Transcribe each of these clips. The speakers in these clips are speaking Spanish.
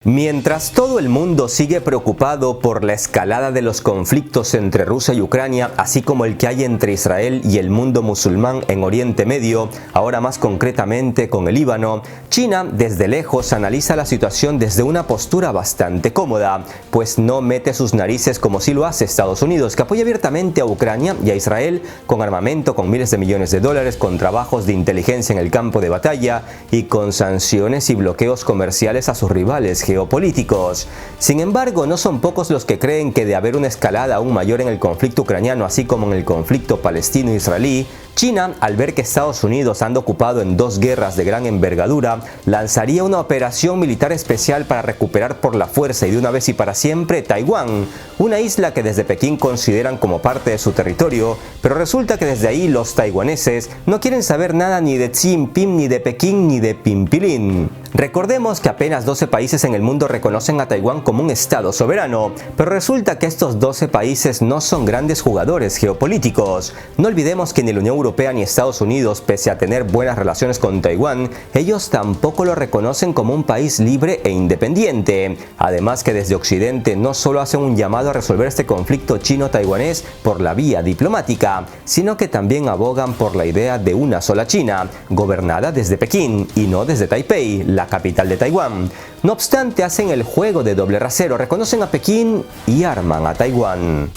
Mientras todo el mundo sigue preocupado por la escalada de los conflictos entre Rusia y Ucrania, así como el que hay entre Israel y el mundo musulmán en Oriente Medio, ahora más concretamente con el Líbano, China desde lejos analiza la situación desde una postura bastante cómoda, pues no mete sus narices como sí lo hace Estados Unidos, que apoya abiertamente a Ucrania y a Israel con armamento, con miles de millones de dólares, con trabajos de inteligencia en el campo de batalla y con sanciones y bloqueos comerciales a sus rivales geopolíticos. Sin embargo, no son pocos los que creen que de haber una escalada aún mayor en el conflicto ucraniano, así como en el conflicto palestino-israelí, China, al ver que Estados Unidos anda ocupado en dos guerras de gran envergadura, lanzaría una operación militar especial para recuperar por la fuerza y de una vez y para siempre Taiwán, una isla que desde Pekín consideran como parte de su territorio, pero resulta que desde ahí los taiwaneses no quieren saber nada ni de Xi Jinping, ni de Pekín, ni de Pimpilín. Recordemos que apenas 12 países en el mundo reconocen a Taiwán como un estado soberano, pero resulta que estos 12 países no son grandes jugadores geopolíticos. No olvidemos que ni la Unión Europea ni Estados Unidos, pese a tener buenas relaciones con Taiwán, ellos tampoco lo reconocen como un país libre e independiente. Además que desde Occidente no solo hacen un llamado a resolver este conflicto chino-taiwanés por la vía diplomática, sino que también abogan por la idea de una sola China, gobernada desde Pekín y no desde Taipei, la capital de Taiwán. No obstante, hacen el juego de doble rasero, reconocen a Pekín y arman a Taiwán.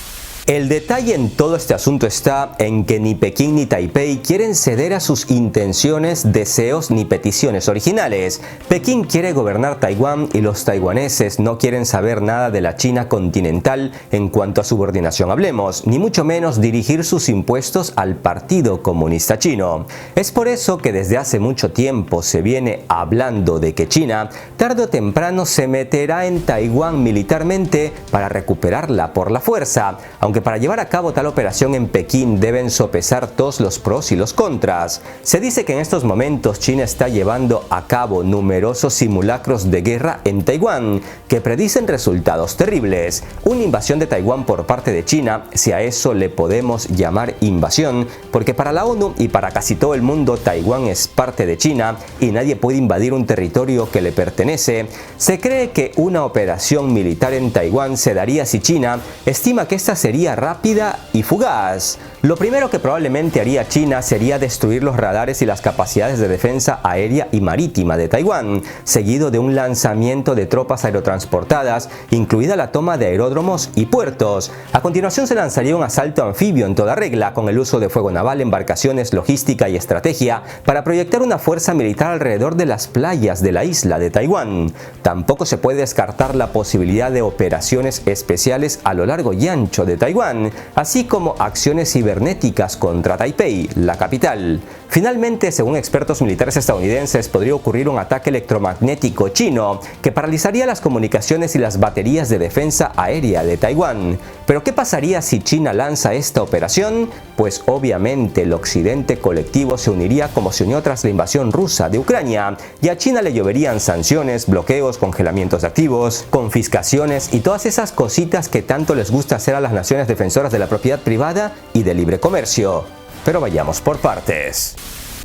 El detalle en todo este asunto está en que ni Pekín ni Taipei quieren ceder a sus intenciones, deseos ni peticiones originales. Pekín quiere gobernar Taiwán y los taiwaneses no quieren saber nada de la China continental en cuanto a subordinación hablemos, ni mucho menos dirigir sus impuestos al Partido Comunista Chino. Es por eso que desde hace mucho tiempo se viene hablando de que China tarde o temprano se meterá en Taiwán militarmente para recuperarla por la fuerza, aunque para llevar a cabo tal operación en Pekín deben sopesar todos los pros y los contras. Se dice que en estos momentos China está llevando a cabo numerosos simulacros de guerra en Taiwán, que predicen resultados terribles. Una invasión de Taiwán por parte de China, si a eso le podemos llamar invasión, porque para la ONU y para casi todo el mundo Taiwán es parte de China y nadie puede invadir un territorio que le pertenece, se cree que una operación militar en Taiwán se daría si China estima que esta sería rápida y fugaz. Lo primero que probablemente haría China sería destruir los radares y las capacidades de defensa aérea y marítima de Taiwán, seguido de un lanzamiento de tropas aerotransportadas, incluida la toma de aeródromos y puertos. A continuación se lanzaría un asalto anfibio en toda regla, con el uso de fuego naval, embarcaciones, logística y estrategia, para proyectar una fuerza militar alrededor de las playas de la isla de Taiwán. Tampoco se puede descartar la posibilidad de operaciones especiales a lo largo y ancho de Taiwán, así como acciones cibernéticas contra Taipei, la capital. Finalmente, según expertos militares estadounidenses, podría ocurrir un ataque electromagnético chino que paralizaría las comunicaciones y las baterías de defensa aérea de Taiwán. ¿Pero qué pasaría si China lanza esta operación? Pues obviamente el occidente colectivo se uniría como se unió tras la invasión rusa de Ucrania, y a China le lloverían sanciones, bloqueos, congelamientos de activos, confiscaciones y todas esas cositas que tanto les gusta hacer a las naciones defensoras de la propiedad privada y del libre comercio. Pero vayamos por partes.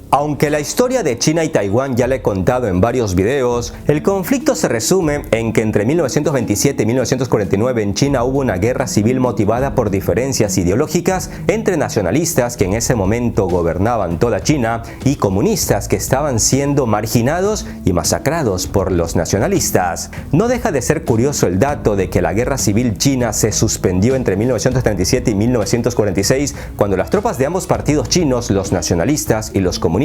Aunque la historia de China y Taiwán ya la he contado en varios videos, el conflicto se resume en que entre 1927 y 1949 en China hubo una guerra civil motivada por diferencias ideológicas entre nacionalistas que en ese momento gobernaban toda China y comunistas que estaban siendo marginados y masacrados por los nacionalistas. No deja de ser curioso el dato de que la guerra civil china se suspendió entre 1937 y 1946 cuando las tropas de ambos partidos chinos, los nacionalistas y los comunistas,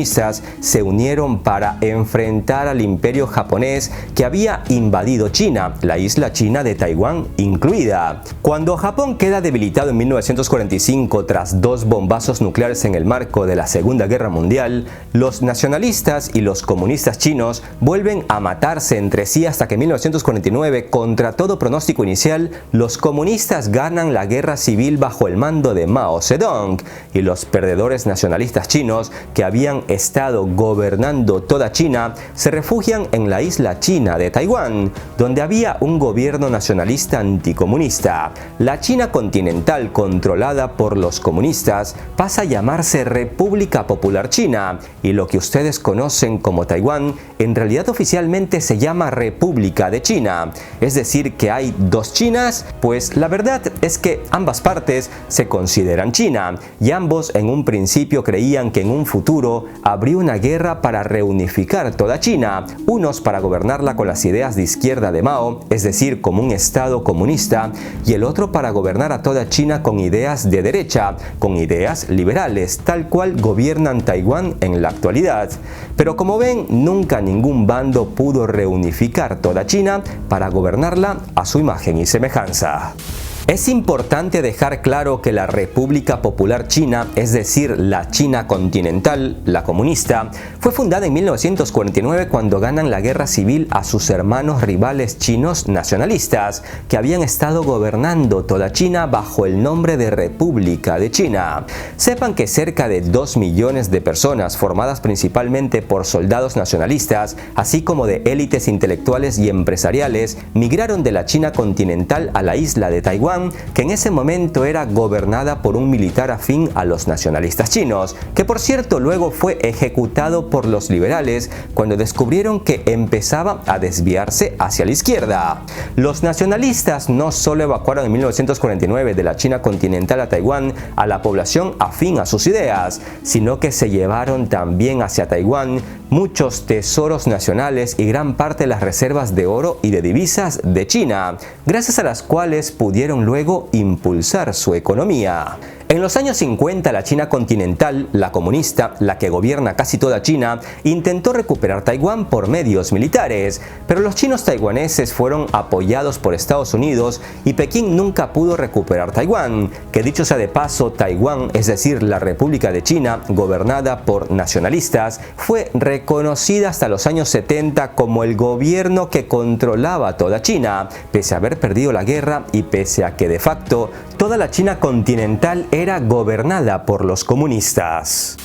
se unieron para enfrentar al imperio japonés que había invadido China, la isla china de Taiwán incluida. Cuando Japón queda debilitado en 1945 tras dos bombazos nucleares en el marco de la Segunda Guerra Mundial, los nacionalistas y los comunistas chinos vuelven a matarse entre sí hasta que en 1949, contra todo pronóstico inicial, los comunistas ganan la guerra civil bajo el mando de Mao Zedong y los perdedores nacionalistas chinos, que habían habían estado gobernando toda China se refugian en la isla china de Taiwán, donde había un gobierno nacionalista anticomunista. La China continental, controlada por los comunistas, pasa a llamarse República Popular China, y lo que ustedes conocen como Taiwán en realidad oficialmente se llama República de China. Es decir, que hay dos Chinas, pues la verdad es que ambas partes se consideran China, y ambos en un principio creían que en un futuro habría una guerra para reunificar toda China, unos para gobernarla con las ideas de izquierda de Mao, es decir, como un estado comunista, y el otro para gobernar a toda China con ideas de derecha, con ideas liberales, tal cual gobiernan Taiwán en la actualidad. Pero como ven, nunca ningún bando pudo reunificar toda China para gobernarla a su imagen y semejanza. Es importante dejar claro que la República Popular China, es decir, la China continental, la comunista, fue fundada en 1949 cuando ganan la guerra civil a sus hermanos rivales chinos nacionalistas, que habían estado gobernando toda China bajo el nombre de República de China. Sepan que cerca de 2 millones de personas, formadas principalmente por soldados nacionalistas, así como de élites intelectuales y empresariales, migraron de la China continental a la isla de Taiwán, que en ese momento era gobernada por un militar afín a los nacionalistas chinos, que por cierto luego fue ejecutado por los liberales cuando descubrieron que empezaba a desviarse hacia la izquierda. Los nacionalistas no solo evacuaron en 1949 de la China continental a Taiwán a la población afín a sus ideas, sino que se llevaron también hacia Taiwán muchos tesoros nacionales y gran parte de las reservas de oro y de divisas de China, gracias a las cuales pudieron luego impulsar su economía. En los años 50, la China continental, la comunista, la que gobierna casi toda China, intentó recuperar Taiwán por medios militares, pero los chinos taiwaneses fueron apoyados por Estados Unidos y Pekín nunca pudo recuperar Taiwán, que dicho sea de paso, Taiwán, es decir, la República de China, gobernada por nacionalistas, fue reconocida hasta los años 70 como el gobierno que controlaba toda China, pese a haber perdido la guerra y pese a que de facto toda la China continental era gobernada por los comunistas.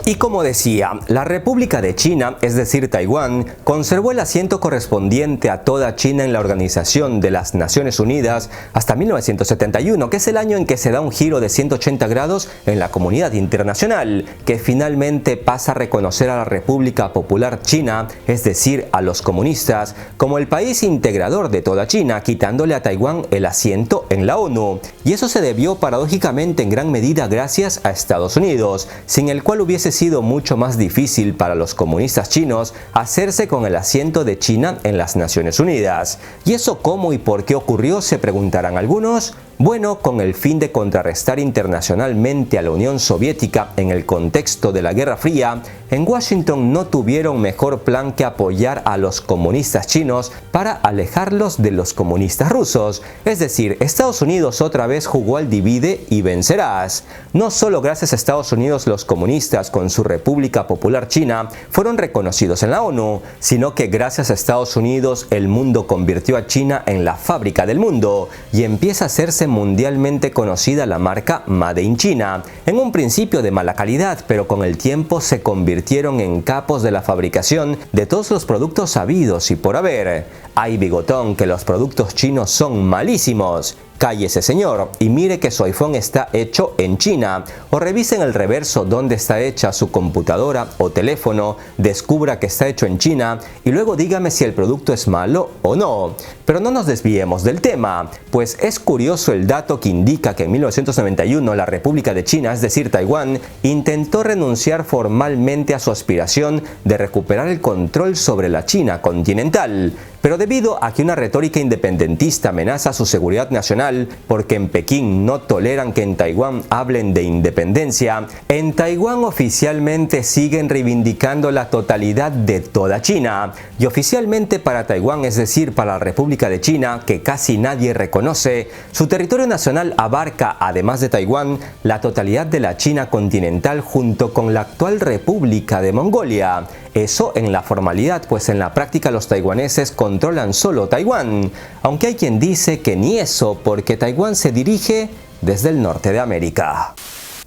Y como decía, la República de China, es decir Taiwán, conservó el asiento correspondiente a toda China en la Organización de las Naciones Unidas hasta 1971, que es el año en que se da un giro de 180 grados en la comunidad internacional, que finalmente pasa a reconocer a la República Popular China, es decir, a los comunistas, como el país integrador de toda China, quitándole a Taiwán el asiento en la ONU. Y eso se debió paradójicamente en gran medida gracias a Estados Unidos, sin el cual hubiese sido mucho más difícil para los comunistas chinos hacerse con el asiento de China en las Naciones Unidas. ¿Y eso cómo y por qué ocurrió?, se preguntarán algunos. Bueno, con el fin de contrarrestar internacionalmente a la Unión Soviética en el contexto de la Guerra Fría, en Washington no tuvieron mejor plan que apoyar a los comunistas chinos para alejarlos de los comunistas rusos. Es decir, Estados Unidos otra vez jugó al divide y vencerás. No solo gracias a Estados Unidos los comunistas con su República Popular China fueron reconocidos en la ONU, sino que gracias a Estados Unidos el mundo convirtió a China en la fábrica del mundo y empieza a hacerse mundialmente conocida la marca Made in China, en un principio de mala calidad, pero con el tiempo se convirtieron en capos de la fabricación de todos los productos habidos y por haber. Ay, bigotón, que los productos chinos son malísimos. Cállese, señor, y mire que su iPhone está hecho en China, o revisen el reverso donde está hecha su computadora o teléfono, descubra que está hecho en China y luego dígame si el producto es malo o no. Pero no nos desviemos del tema, pues es curioso el dato que indica que en 1991 la República de China, es decir Taiwán, intentó renunciar formalmente a su aspiración de recuperar el control sobre la China continental. Pero debido a que una retórica independentista amenaza su seguridad nacional, porque en Pekín no toleran que en Taiwán hablen de independencia, en Taiwán oficialmente siguen reivindicando la totalidad de toda China. Y oficialmente para Taiwán, es decir, para la República de China, que casi nadie reconoce, su territorio nacional abarca, además de Taiwán, la totalidad de la China continental junto con la actual República de Mongolia. Eso en la formalidad, pues en la práctica los taiwaneses controlan solo Taiwán, aunque hay quien dice que ni eso, porque Taiwán se dirige desde el norte de América.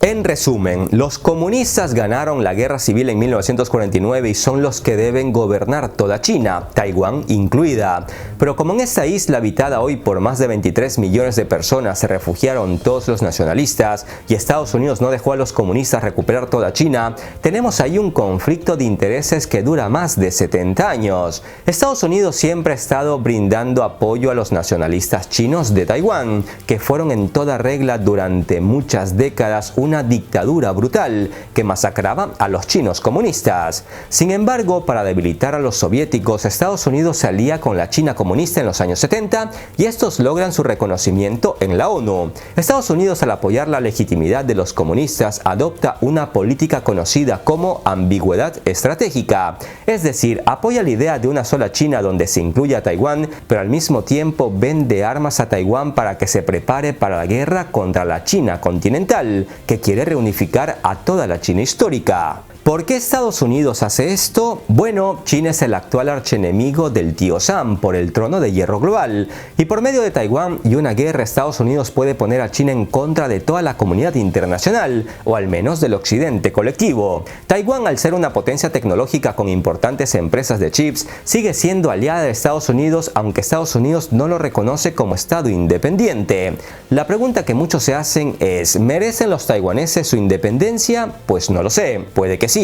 En resumen, los comunistas ganaron la guerra civil en 1949 y son los que deben gobernar toda China, Taiwán incluida. Pero como en esta isla habitada hoy por más de 23 millones de personas se refugiaron todos los nacionalistas y Estados Unidos no dejó a los comunistas recuperar toda China, tenemos ahí un conflicto de intereses que dura más de 70 años. Estados Unidos siempre ha estado brindando apoyo a los nacionalistas chinos de Taiwán, que fueron en toda regla durante muchas décadas una dictadura brutal que masacraba a los chinos comunistas. Sin embargo, para debilitar a los soviéticos, Estados Unidos se alía con la China comunista en los años 70 y estos logran su reconocimiento en la ONU. Estados Unidos, al apoyar la legitimidad de los comunistas, adopta una política conocida como ambigüedad estratégica, es decir, apoya la idea de una sola China donde se incluya a Taiwán, pero al mismo tiempo vende armas a Taiwán para que se prepare para la guerra contra la China continental, que quiere reunificar a toda la China histórica. ¿Por qué Estados Unidos hace esto? Bueno, China es el actual archienemigo del tío Sam por el trono de hierro global, y por medio de Taiwán y una guerra Estados Unidos puede poner a China en contra de toda la comunidad internacional, o al menos del occidente colectivo. Taiwán, al ser una potencia tecnológica con importantes empresas de chips, sigue siendo aliada de Estados Unidos, aunque Estados Unidos no lo reconoce como Estado independiente. La pregunta que muchos se hacen es, ¿merecen los taiwaneses su independencia? Pues no lo sé, puede que sí.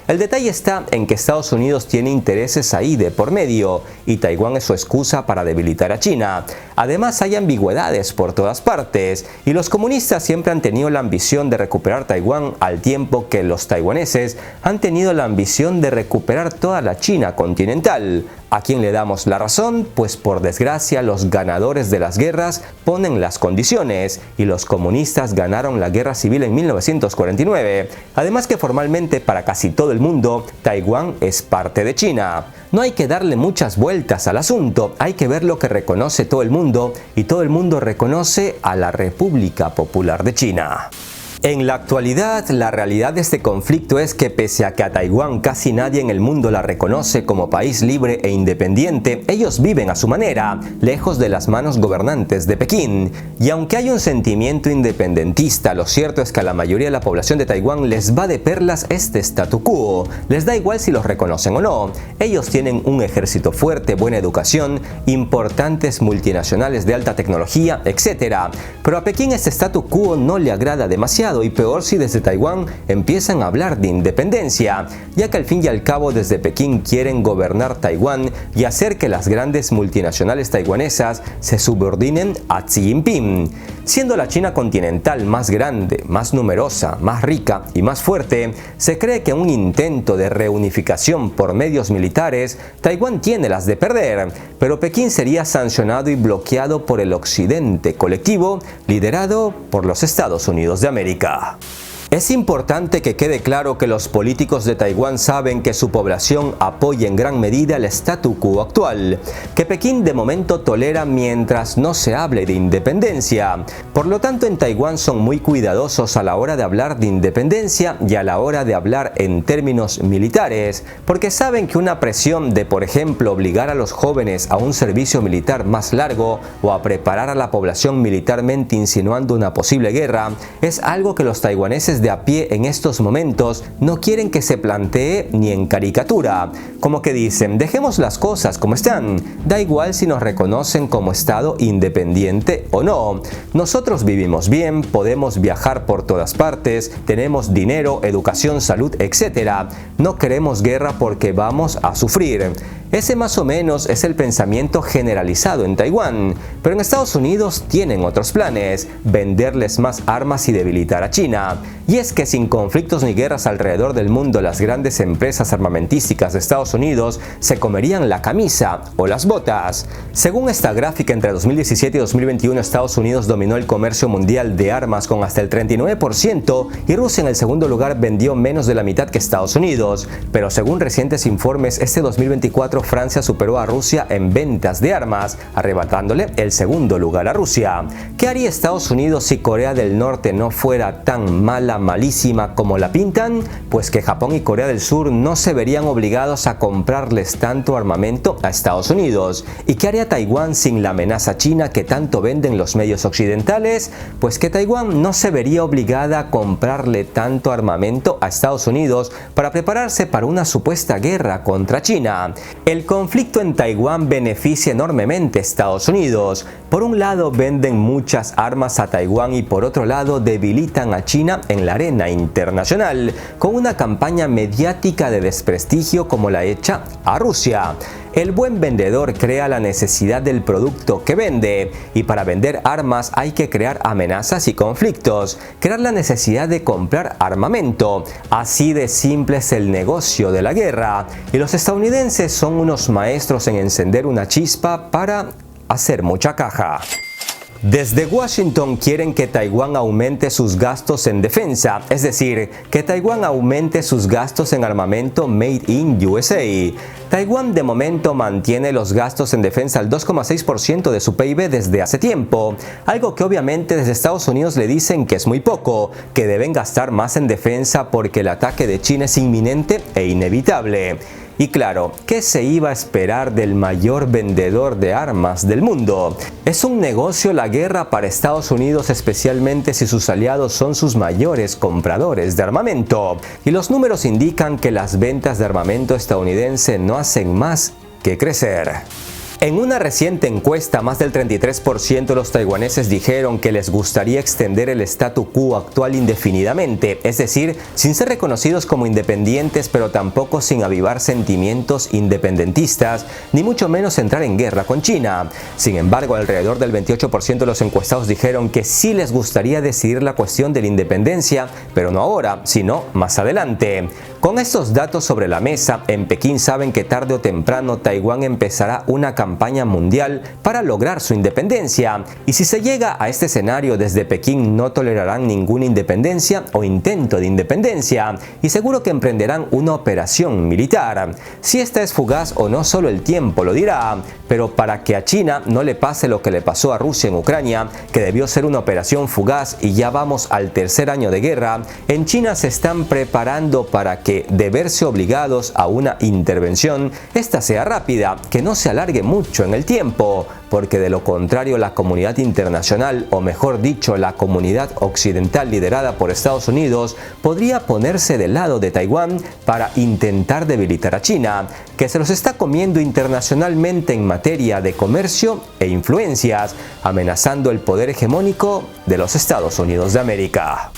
El detalle está en que Estados Unidos tiene intereses ahí de por medio y Taiwán es su excusa para debilitar a China. Además, hay ambigüedades por todas partes y los comunistas siempre han tenido la ambición de recuperar Taiwán, al tiempo que los taiwaneses han tenido la ambición de recuperar toda la China continental. ¿A quién le damos la razón? Pues por desgracia los ganadores de las guerras ponen las condiciones y los comunistas ganaron la guerra civil en 1949. Además que formalmente para casi todo el mundo, Taiwán es parte de China. No hay que darle muchas vueltas al asunto, hay que ver lo que reconoce todo el mundo y todo el mundo reconoce a la República Popular de China. En la actualidad, la realidad de este conflicto es que pese a que a Taiwán casi nadie en el mundo la reconoce como país libre e independiente, ellos viven a su manera, lejos de las manos gobernantes de Pekín. Y aunque hay un sentimiento independentista, lo cierto es que a la mayoría de la población de Taiwán les va de perlas este statu quo. Les da igual si los reconocen o no. Ellos tienen un ejército fuerte, buena educación, importantes multinacionales de alta tecnología, etc. Pero a Pekín este statu quo no le agrada demasiado, y peor si desde Taiwán empiezan a hablar de independencia, ya que al fin y al cabo desde Pekín quieren gobernar Taiwán y hacer que las grandes multinacionales taiwanesas se subordinen a Xi Jinping. Siendo la China continental más grande, más numerosa, más rica y más fuerte, se cree que en un intento de reunificación por medios militares, Taiwán tiene las de perder, pero Pekín sería sancionado y bloqueado por el occidente colectivo, liderado por los Estados Unidos de América. Es importante que quede claro que los políticos de Taiwán saben que su población apoya en gran medida el statu quo actual, que Pekín de momento tolera mientras no se hable de independencia. Por lo tanto, en Taiwán son muy cuidadosos a la hora de hablar de independencia y a la hora de hablar en términos militares, porque saben que una presión de, por ejemplo, obligar a los jóvenes a un servicio militar más largo o a preparar a la población militarmente insinuando una posible guerra, es algo que los taiwaneses de a pie en estos momentos no quieren que se plantee ni en caricatura. Como que dicen, dejemos las cosas como están, da igual si nos reconocen como Estado independiente o no. Nosotros vivimos bien, podemos viajar por todas partes, tenemos dinero, educación, salud, etc. No queremos guerra porque vamos a sufrir. Ese más o menos es el pensamiento generalizado en Taiwán, pero en Estados Unidos tienen otros planes, venderles más armas y debilitar a China. Y es que sin conflictos ni guerras alrededor del mundo, las grandes empresas armamentísticas de Estados Unidos se comerían la camisa o las botas. Según esta gráfica, entre 2017 y 2021 Estados Unidos dominó el comercio mundial de armas con hasta el 39% y Rusia en el segundo lugar vendió menos de la mitad que Estados Unidos. Pero según recientes informes, este 2024 2024 Francia superó a Rusia en ventas de armas, arrebatándole el segundo lugar a Rusia. ¿Qué haría Estados Unidos si Corea del Norte no fuera tan malísima como la pintan? Pues que Japón y Corea del Sur no se verían obligados a comprarles tanto armamento a Estados Unidos. ¿Y qué haría Taiwán sin la amenaza china que tanto venden los medios occidentales? Pues que Taiwán no se vería obligada a comprarle tanto armamento a Estados Unidos para prepararse para una supuesta guerra contra China. El conflicto en Taiwán beneficia enormemente a Estados Unidos. Por un lado venden muchas armas a Taiwán y por otro lado debilitan a China en la arena internacional con una campaña mediática de desprestigio como la hecha a Rusia. El buen vendedor crea la necesidad del producto que vende, y para vender armas hay que crear amenazas y conflictos, crear la necesidad de comprar armamento. Así de simple es el negocio de la guerra, y los estadounidenses son unos maestros en encender una chispa para hacer mucha caja. Desde Washington quieren que Taiwán aumente sus gastos en defensa, es decir, que Taiwán aumente sus gastos en armamento Made in USA. Taiwán de momento mantiene los gastos en defensa al 2,6% de su PIB desde hace tiempo, algo que obviamente desde Estados Unidos le dicen que es muy poco, que deben gastar más en defensa porque el ataque de China es inminente e inevitable. Y claro, ¿qué se iba a esperar del mayor vendedor de armas del mundo? Es un negocio la guerra para Estados Unidos, especialmente si sus aliados son sus mayores compradores de armamento. Y los números indican que las ventas de armamento estadounidense no hacen más que crecer. En una reciente encuesta, más del 33% de los taiwaneses dijeron que les gustaría extender el statu quo actual indefinidamente, es decir, sin ser reconocidos como independientes, pero tampoco sin avivar sentimientos independentistas, ni mucho menos entrar en guerra con China. Sin embargo, alrededor del 28% de los encuestados dijeron que sí les gustaría decidir la cuestión de la independencia, pero no ahora, sino más adelante. Con estos datos sobre la mesa, en Pekín saben que tarde o temprano Taiwán empezará una campaña mundial para lograr su independencia, y si se llega a este escenario, desde Pekín no tolerarán ninguna independencia o intento de independencia, y seguro que emprenderán una operación militar. Si esta es fugaz o no, solo el tiempo lo dirá, pero para que a China no le pase lo que le pasó a Rusia en Ucrania, que debió ser una operación fugaz y ya vamos al tercer año de guerra, en China se están preparando para que, de verse obligados a una intervención, esta sea rápida, que no se alargue mucho en el tiempo, porque de lo contrario la comunidad internacional, o mejor dicho la comunidad occidental liderada por Estados Unidos, podría ponerse del lado de Taiwán para intentar debilitar a China, que se los está comiendo internacionalmente en materia de comercio e influencias, amenazando el poder hegemónico de los Estados Unidos de América.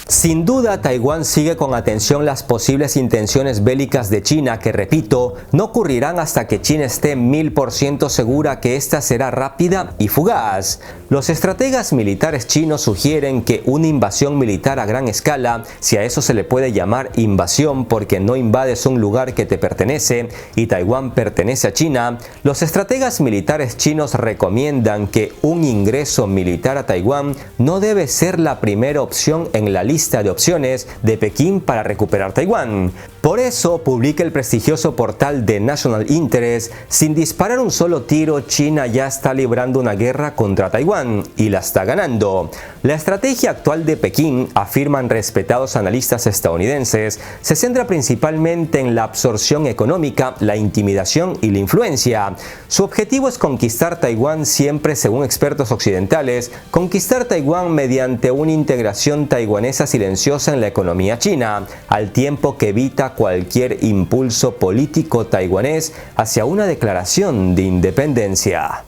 Sin duda, Taiwán sigue con atención las posibles intenciones bélicas de China que, repito, no ocurrirán hasta que China esté 1000% segura que esta será rápida y fugaz. Los estrategas militares chinos sugieren que una invasión militar a gran escala, si a eso se le puede llamar invasión porque no invades un lugar que te pertenece y Taiwán pertenece a China, los estrategas militares chinos recomiendan que un ingreso militar a Taiwán no debe ser la primera opción en la lista de opciones de Pekín para recuperar Taiwán. Por eso, publica el prestigioso portal The National Interest, sin disparar un solo tiro, China ya está librando una guerra contra Taiwán y la está ganando. La estrategia actual de Pekín, afirman respetados analistas estadounidenses, se centra principalmente en la absorción económica, la intimidación y la influencia. Su objetivo es conquistar Taiwán siempre, según expertos occidentales, conquistar Taiwán mediante una integración taiwanesa silenciosa en la economía china, al tiempo que evita cualquier impulso político taiwanés hacia una declaración de independencia.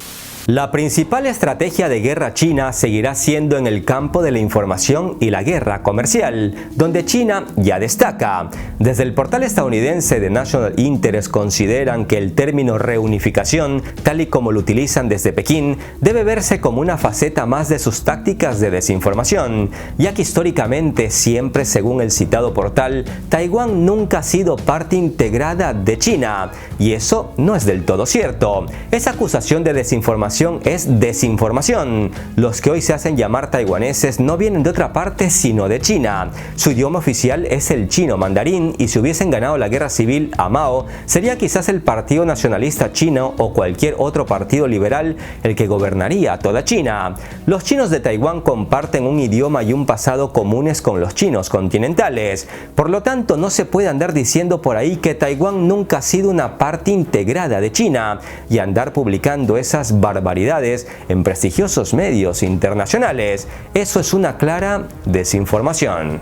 La principal estrategia de guerra china seguirá siendo en el campo de la información y la guerra comercial, donde China ya destaca. Desde el portal estadounidense The National Interest consideran que el término reunificación, tal y como lo utilizan desde Pekín, debe verse como una faceta más de sus tácticas de desinformación, ya que históricamente, siempre según el citado portal, Taiwán nunca ha sido parte integrada de China, y eso no es del todo cierto. Esa acusación de desinformación información es desinformación. Los que hoy se hacen llamar taiwaneses no vienen de otra parte sino de China. Su idioma oficial es el chino mandarín y si hubiesen ganado la guerra civil a Mao, sería quizás el Partido Nacionalista Chino o cualquier otro partido liberal el que gobernaría toda China. Los chinos de Taiwán comparten un idioma y un pasado comunes con los chinos continentales. Por lo tanto, no se puede andar diciendo por ahí que Taiwán nunca ha sido una parte integrada de China y andar publicando esas barbaridades en prestigiosos medios internacionales. Eso es una clara desinformación.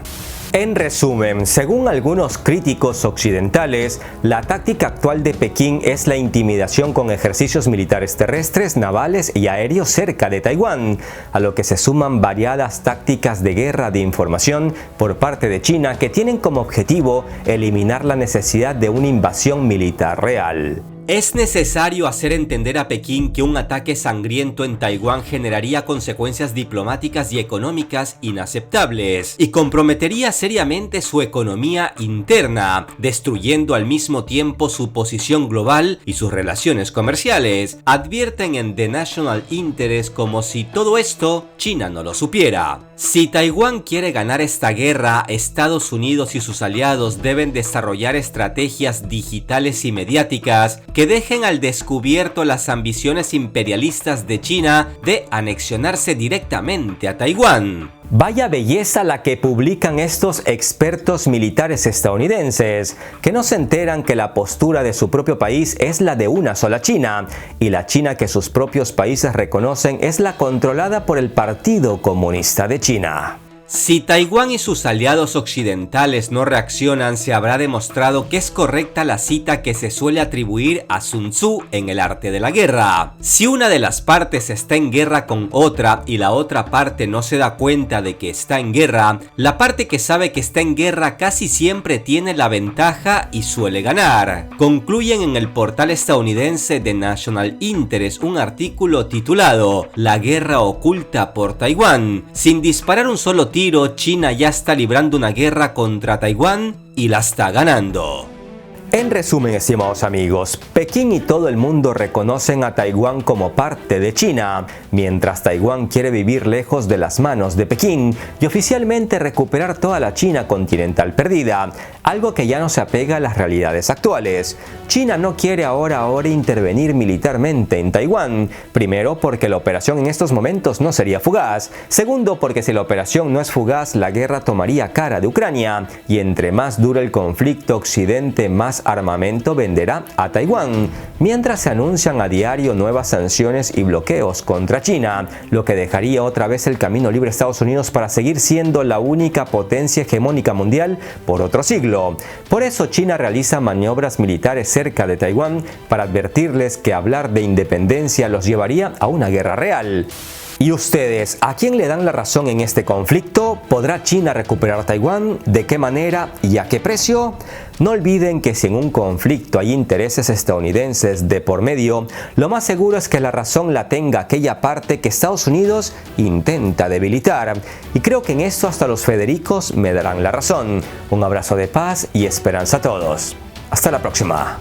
En resumen, según algunos críticos occidentales, la táctica actual de Pekín es la intimidación con ejercicios militares terrestres, navales y aéreos cerca de Taiwán, a lo que se suman variadas tácticas de guerra de información por parte de China que tienen como objetivo eliminar la necesidad de una invasión militar real. Es necesario hacer entender a Pekín que un ataque sangriento en Taiwán generaría consecuencias diplomáticas y económicas inaceptables y comprometería seriamente su economía interna, destruyendo al mismo tiempo su posición global y sus relaciones comerciales. Advierten en The National Interest como si todo esto China no lo supiera. Si Taiwán quiere ganar esta guerra, Estados Unidos y sus aliados deben desarrollar estrategias digitales y mediáticas que dejen al descubierto las ambiciones imperialistas de China de anexionarse directamente a Taiwán. Vaya belleza la que publican estos expertos militares estadounidenses, que no se enteran que la postura de su propio país es la de una sola China, y la China que sus propios países reconocen es la controlada por el Partido Comunista de China. Si Taiwán y sus aliados occidentales no reaccionan, se habrá demostrado que es correcta la cita que se suele atribuir a Sun Tzu en El arte de la guerra. Si una de las partes está en guerra con otra y la otra parte no se da cuenta de que está en guerra, la parte que sabe que está en guerra casi siempre tiene la ventaja y suele ganar. Concluyen en el portal estadounidense The National Interest un artículo titulado "La guerra oculta por Taiwán". Sin disparar un solo tiro, China ya está librando una guerra contra Taiwán y la está ganando. En resumen, estimados amigos, Pekín y todo el mundo reconocen a Taiwán como parte de China, mientras Taiwán quiere vivir lejos de las manos de Pekín y oficialmente recuperar toda la China continental perdida, algo que ya no se apega a las realidades actuales. China no quiere ahora intervenir militarmente en Taiwán, primero porque la operación en estos momentos no sería fugaz, segundo porque si la operación no es fugaz, la guerra tomaría cara de Ucrania, y entre más dura el conflicto, Occidente más armamento venderá a Taiwán, mientras se anuncian a diario nuevas sanciones y bloqueos contra China, lo que dejaría otra vez el camino libre a Estados Unidos para seguir siendo la única potencia hegemónica mundial por otro siglo. Por eso China realiza maniobras militares cerca de Taiwán para advertirles que hablar de independencia los llevaría a una guerra real. ¿Y ustedes, a quién le dan la razón en este conflicto? ¿Podrá China recuperar Taiwán? ¿De qué manera y a qué precio? No olviden que si en un conflicto hay intereses estadounidenses de por medio, lo más seguro es que la razón la tenga aquella parte que Estados Unidos intenta debilitar. Y creo que en esto hasta los Federicos me darán la razón. Un abrazo de paz y esperanza a todos. Hasta la próxima.